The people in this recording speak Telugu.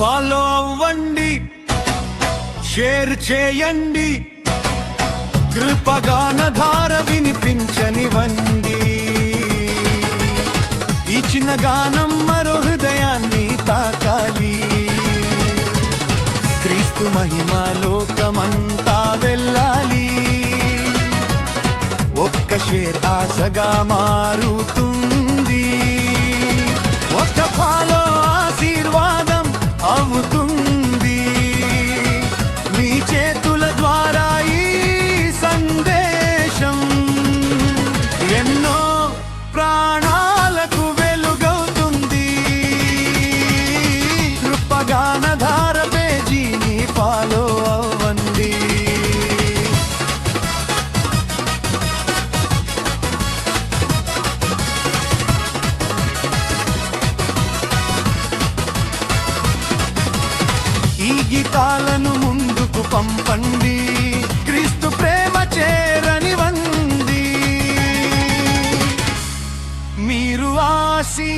ఫాలో అవ్వండి, షేర్ చేయండి, కృపగానధార వినిపించనివ్వండి. ఈ చిన్న గానం మరో హృదయాన్ని తాకాలి. క్రీస్తు మహిమ లోకమంతా వెళ్ళాలి. ఒక్క షేర్ ఆశగా మారుతుంది, ఒక్క ఫాలో ఆశీర్వాదం అవుతుంది. మీ చేతుల ద్వారా ఈ సందేశం ఎన్నో ప్రాణాలకు వెలుగవుతుంది. కృపగానధార పేజీని ఫాలో అవ్వండి. ఈ గీతాలను ముందుకు పంపండి, క్రీస్తు ప్రేమ చేరనివ్వండి. మీరు ఆశీర్వదింపబడండి.